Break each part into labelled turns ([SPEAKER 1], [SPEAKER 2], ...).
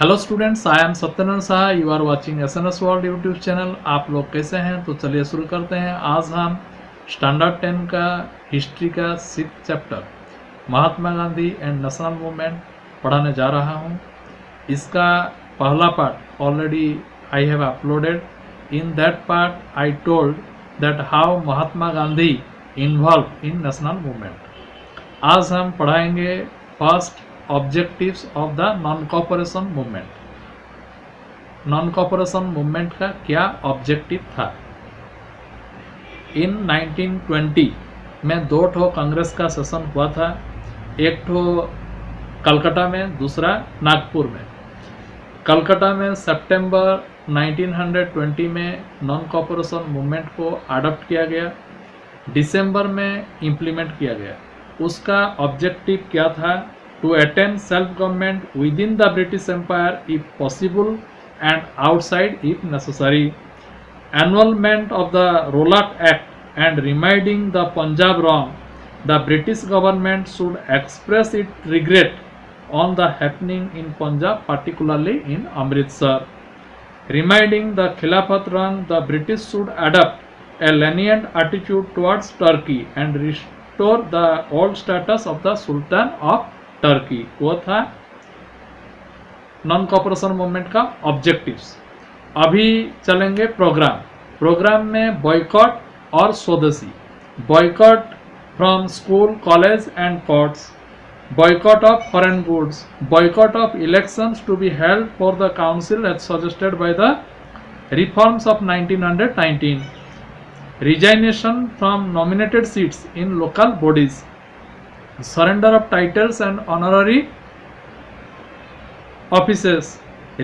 [SPEAKER 1] Hello students, I am Satyanarayan Shah. You are watching SNS world YouTube channel. आप लोग कैसे हैं? तो चलिए शुरू करते हैं। आज हम स्टैंडर्ड 10 का हिस्ट्री का 6th chapter Mahatma Gandhi and national movement पढ़ाने जा रहा हूं। इसका पहला part already I have uploaded. In that part I told that how Mahatma Gandhi involve in national movement. आज हम पढ़ाएंगे first objectives of the non cooperation movement. Non cooperation movement का क्या ऑब्जेक्टिव था? इन 1920 में दो ठो कांग्रेस का सेशन हुआ था, एक ठो कलकत्ता में, दूसरा नागपुर में। कलकत्ता में सितंबर 1920 में नॉन कॉपरेशन मूवमेंट को अडॉप्ट किया गया, दिसंबर में इम्प्लीमेंट किया गया। उसका ऑब्जेक्टिव क्या था? To attain self-government within the British Empire if possible and outside if necessary. Annulment of the Rowlatt Act and reminding the Punjab wrong, the British government should express its regret on the happening in Punjab, particularly in Amritsar. Reminding the Khilafat wrong, the British should adopt a lenient attitude towards Turkey and restore the old status of the Sultan of Turkey. वो था non cooperation movement का objectives. अभी चलेंगे program में boycott और swadeshi. Boycott from school, college and courts, boycott of foreign goods, boycott of elections to be held for the council as suggested by the reforms of 1919, resignation from nominated seats in local bodies, surrender of titles and honorary offices,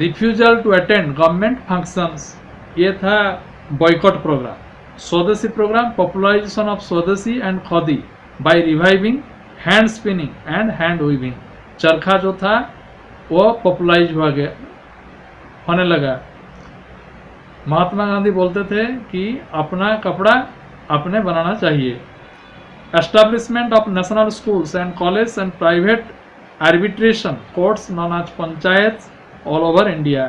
[SPEAKER 1] refusal to attend government functions। ये था boycott program. Swadeshi program, popularisation of swadeshi and khadi by reviving hand spinning and hand weaving. चरखा जो था वो popularise होने लगा। महात्मा गांधी बोलते थे कि अपना कपड़ा अपने बनाना चाहिए। Establishment of national schools and colleges and private arbitration courts known as panchayats all over India.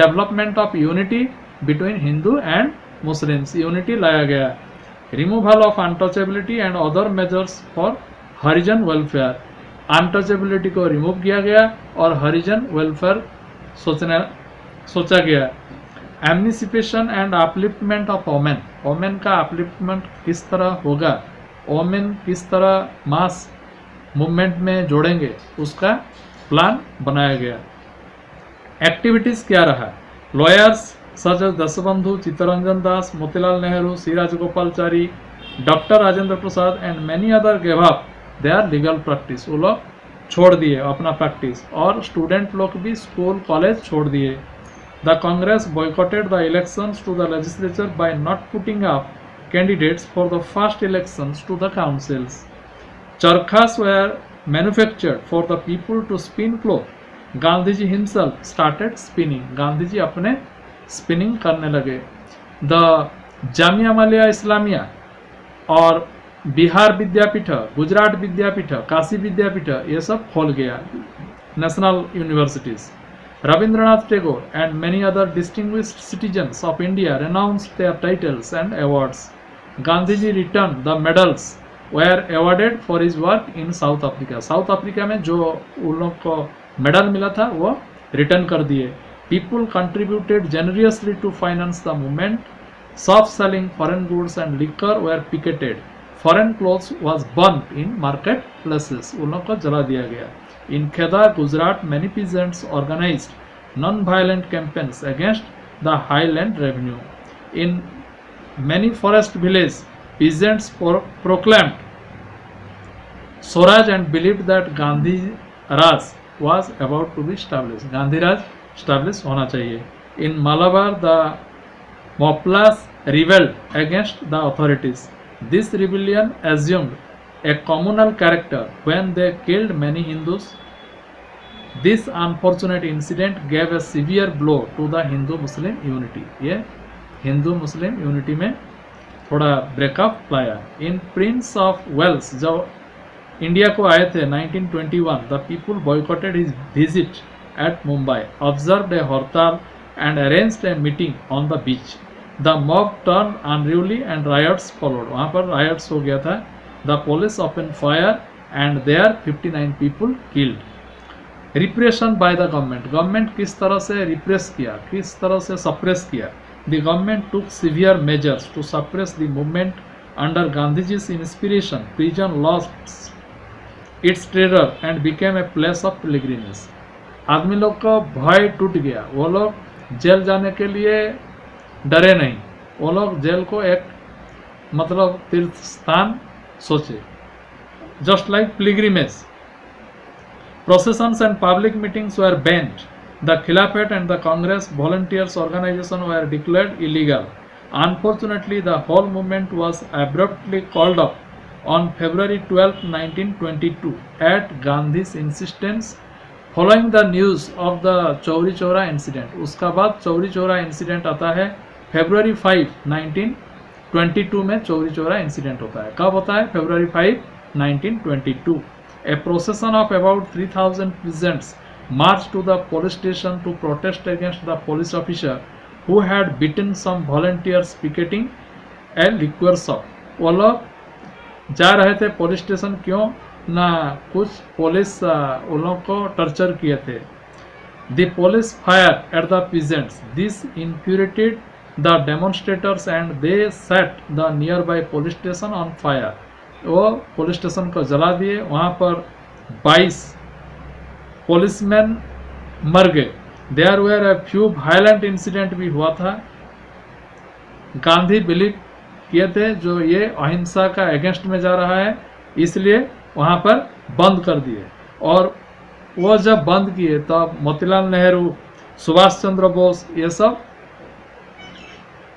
[SPEAKER 1] Development of unity between Hindu and Muslims, unity लाया गया। Removal of untouchability and other measures for Harijan welfare, untouchability को remove किया गया और हरिजन welfare सोचा गया। Emancipation and upliftment of women, women का upliftment किस तरह होगा, वोमेन किस तरह मास मूवमेंट में जोड़ेंगे, उसका प्लान बनाया गया। एक्टिविटीज क्या रहा? Lawyers such as Deshbandhu, Chittaranjan Das, Motilal Nehru, C Rajagopalachari, doctor Rajendra Prasad and many other gave up their legal practice. वो लोग छोड़ दिए अपना प्रैक्टिस, और स्टूडेंट लोग भी स्कूल कॉलेज छोड़ दिए। The Congress boycotted the elections to the legislature by not putting up candidates for the first elections to the councils. Charkhas were manufactured for the people to spin cloth. Gandhiji himself started spinning. Gandhi ji अपने spinning करने लगे। The Jamia मलिया इस्लामिया और बिहार विद्यापीठ, गुजरात विद्यापीठ, काशी विद्यापीठ, ये सब खोल गया, national universities. Rabindranath Tagore and many other distinguished citizens of India renounced their titles and awards. Gandhiji returned the medals were awarded for his work in South Africa. South Africa में जो उन लोग को मेडल मिला था वो return कर दिए। People contributed generously to finance the movement. Shops selling foreign goods and liquor were picketed. Foreign clothes was burnt in market places. उन लोग को जला दिया गया। In Kheda, Gujarat, many peasants organized non-violent campaigns against the highland revenue. In many forest villages, peasants proclaimed Swaraj and believed that Gandhi Raj was about to be established. Gandhi Raj established होना चाहिए. In Malabar, the Moplas rebelled against the authorities. This rebellion assumed a communal character when they killed many Hindus. This unfortunate incident gave a severe blow to the Hindu-Muslim unity. ये Hindu-Muslim unity में थोड़ा breakup लाया। इन Prince of Wales जब India को आए थे 1921, the people boycotted his visit at Mumbai observed a hartal and arranged a meeting on the beach. The mob turned unruly and riots followed. वहाँ पर riots हो गया था. The police opened fire and there 59 people killed. Repression by the government. Government किस तरह से repress किया, किस तरह से suppress किया. The government took severe measures to suppress the movement under Gandhiji's inspiration. Prison lost its terror and became a place of pilgrimage. आदमी लोग का भय टूट गया. वो लोग जेल जाने के लिए डरे नहीं. वो लोग जेल को एक मतलब तीर्थ स्थान सोचे. Just like pilgrimage. Processions and public meetings were banned. The Khilafat and the Congress volunteers organization were declared illegal. Unfortunately, the whole movement was abruptly called up on February 12, 1922 at Gandhi's insistence following the news of the Chauri Chaura incident. उसका बाद Chauri Chaura incident आता है February 5, 1922 में Chauri Chaura incident होता है. कब होता है? February 5, 1922. A procession of about 3,000 peasants marched to the police station to protest against the police officer who had beaten some volunteers picketing a liquor shop. वो लोग जा रहे थे पुलिस स्टेशन. क्यों ना? कुछ पुलिस उन लोगों को टॉर्चर किए थे. The police fired at the peasants. This infuriated the demonstrators and they set the nearby police station on fire. वो पुलिस स्टेशन को जला दिए. वहाँ पर 22 पुलिसमैन मर गए. There were a few violent incident भी हुआ था. गांधी बिलीव किए थे जो ये अहिंसा का अगेंस्ट में जा रहा है, इसलिए वहाँ पर बंद कर दिए. और वो जब बंद किए तब मोतीलाल नेहरू, सुभाष चंद्र बोस ये सब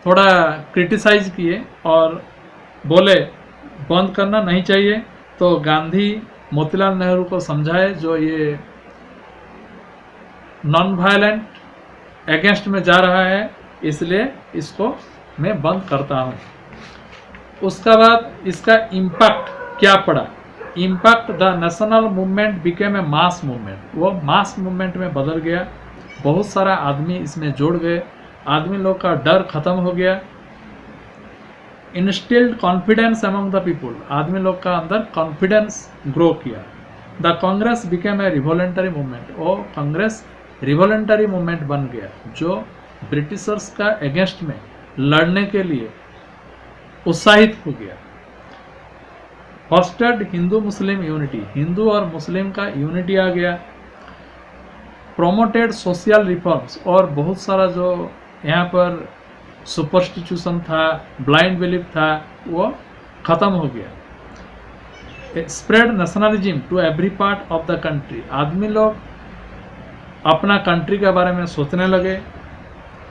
[SPEAKER 1] थोड़ा क्रिटिसाइज किए और बोले बंद करना नहीं चाहिए. तो गांधी मोतीलाल नेहरू को समझाए जो ये नॉन वायलेंट अगेंस्ट में जा रहा है, इसलिए इसको मैं बंद करता हूँ. उसका बाद इसका इम्पैक्ट क्या पड़ा? Impact, the national movement became a mass movement. वो मास मूवमेंट में बदल गया. बहुत सारा आदमी इसमें जोड़ गए. आदमी लोग का डर खत्म हो गया. Instilled confidence among the people. आदमी लोग का अंदर कॉन्फिडेंस ग्रो किया. The Congress became a revolutionary movement. वो कांग्रेस रिवॉल्यूंटरी मूवमेंट बन गया जो ब्रिटिशर्स का अगेंस्ट में लड़ने के लिए उत्साहित हो गया. फॉस्टर्ड हिंदू मुस्लिम यूनिटी. हिंदू और मुस्लिम का यूनिटी आ गया. Promoted social reforms. और बहुत सारा जो यहाँ पर सुपरस्टिट्यूशन था, ब्लाइंड बिलीफ था, वो ख़त्म हो गया. Spread nationalism to every part of the country. आदमी लोग अपना कंट्री के बारे में सोचने लगे.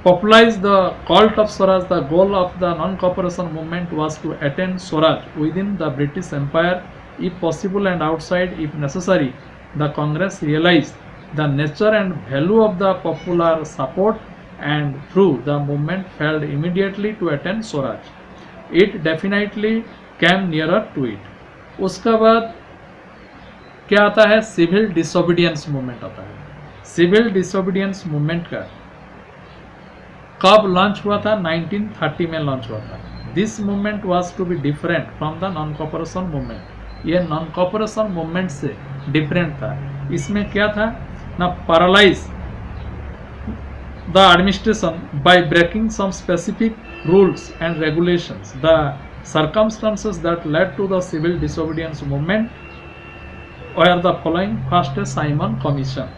[SPEAKER 1] Popularise the cult of swaraj. The goal of the non cooperation movement was to attain swaraj within the British empire if possible and outside if necessary. The Congress realise the nature and value of the popular support and through the movement failed immediately to attain Swaraj. It definitely came nearer to it. उसका बाद क्या आता है? Civil disobedience movement आता है. Civil disobedience movement का कब launch हुआ था? 1930 में लॉन्च हुआ था. This movement was to be different from the non cooperation movement. ये नॉन कॉपरेशन मूवमेंट से डिफरेंट था. इसमें क्या था ना? Paralyse the administration by breaking some specific rules and regulations. The circumstances that led to the civil disobedience movement were the following. First, Simon Commission.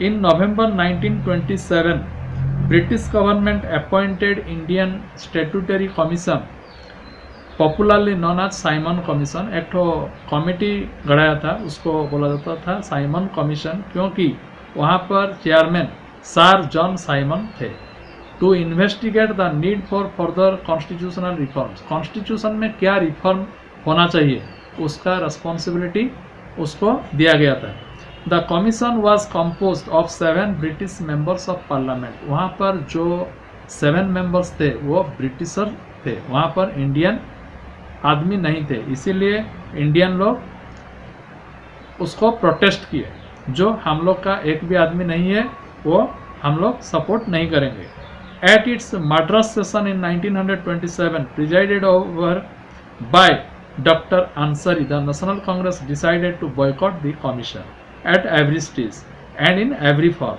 [SPEAKER 1] In November 1927, British government appointed Indian Statutory Commission, popularly known as Simon Commission. एक तो committee गढ़ाया था, उसको बोला जाता था Simon commission, क्योंकि वहाँ पर चेयरमैन सर जॉन साइमन थे. To investigate the need for further constitutional reforms. Constitution में क्या रिफॉर्म होना चाहिए उसका रिस्पॉन्सिबिलिटी उसको दिया गया था. The commission was composed of 7 British members of parliament. वहाँ पर जो 7 मेंबर्स थे वो ब्रिटिशर थे. वहाँ पर इंडियन आदमी नहीं थे, इसीलिए इंडियन लोग उसको प्रोटेस्ट किए. जो हम लोग का एक भी आदमी नहीं है वो हम लोग सपोर्ट नहीं करेंगे। At its Madras session in 1927, presided over by Dr. Ansari, the National Congress decided to boycott the commission at every stage and in every form.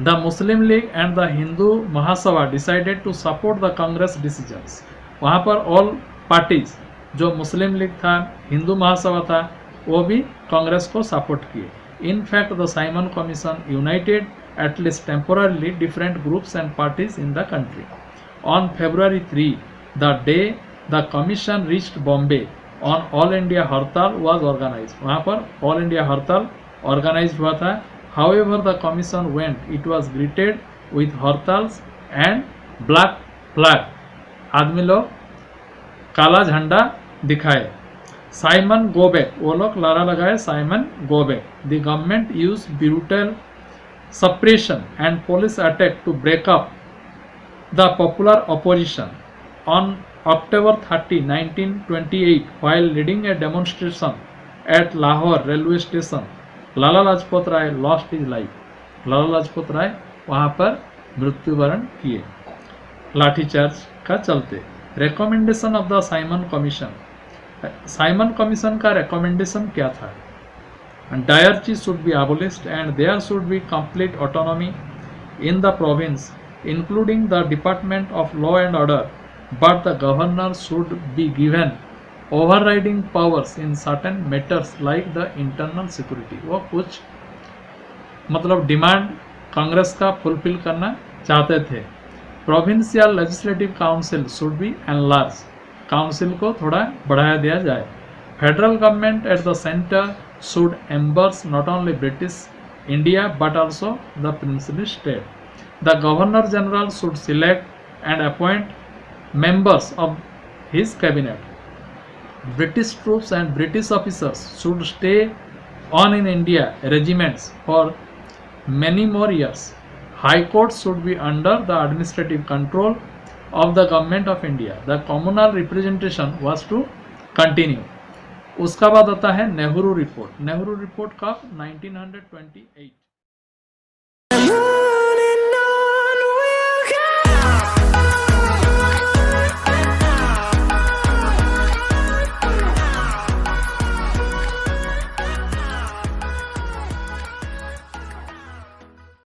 [SPEAKER 1] The Muslim League and the Hindu Mahasabha decided to support the Congress decisions. वहाँ पर all parties जो मुस्लिम league था, हिंदू महासभा था, वो भी कांग्रेस को support किए। In fact, the Simon Commission united at least temporarily different groups and parties in the country. On February 3, the day the commission reached Bombay, on All India Hartal was organized. वहाँ पर All India Hartal organized हुआ था। However, the commission went, it was greeted with hartals and black flag. आदमी लोग काला झंडा दिखाए। Simon go back, वो लोग नारा लगाए Simon go back. The government use brutal suppression and police attack to break up the popular opposition. On October 30, 1928, while leading a demonstration at Lahore railway station, Lala Lajpat Rai lost his life. Lala Lajpat Rai वहाँ पर मृत्युवरण किए लाठीचार्ज का चलते। Recommendation of the Simon commission, Simon commission का recommendation क्या था? Diarchy should be abolished and there should be complete autonomy in the province, including the Department of Law and Order, but the governor should be given overriding powers in certain matters like the internal security. वो कुछ मतलब demand Congress का fulfil करना चाहते थे। Provincial legislative council should be enlarge, council को थोड़ा बढ़ाया दिया जाए। Federal government at the centre should embrace not only British India but also the princely state. The Governor General should select and appoint members of his cabinet. British troops and British officers should stay on in India regiments for many more years. High courts should be under the administrative control of the Government of India. The communal representation was to continue. उसका बाद आता है Nehru report. Nehru report का 1928।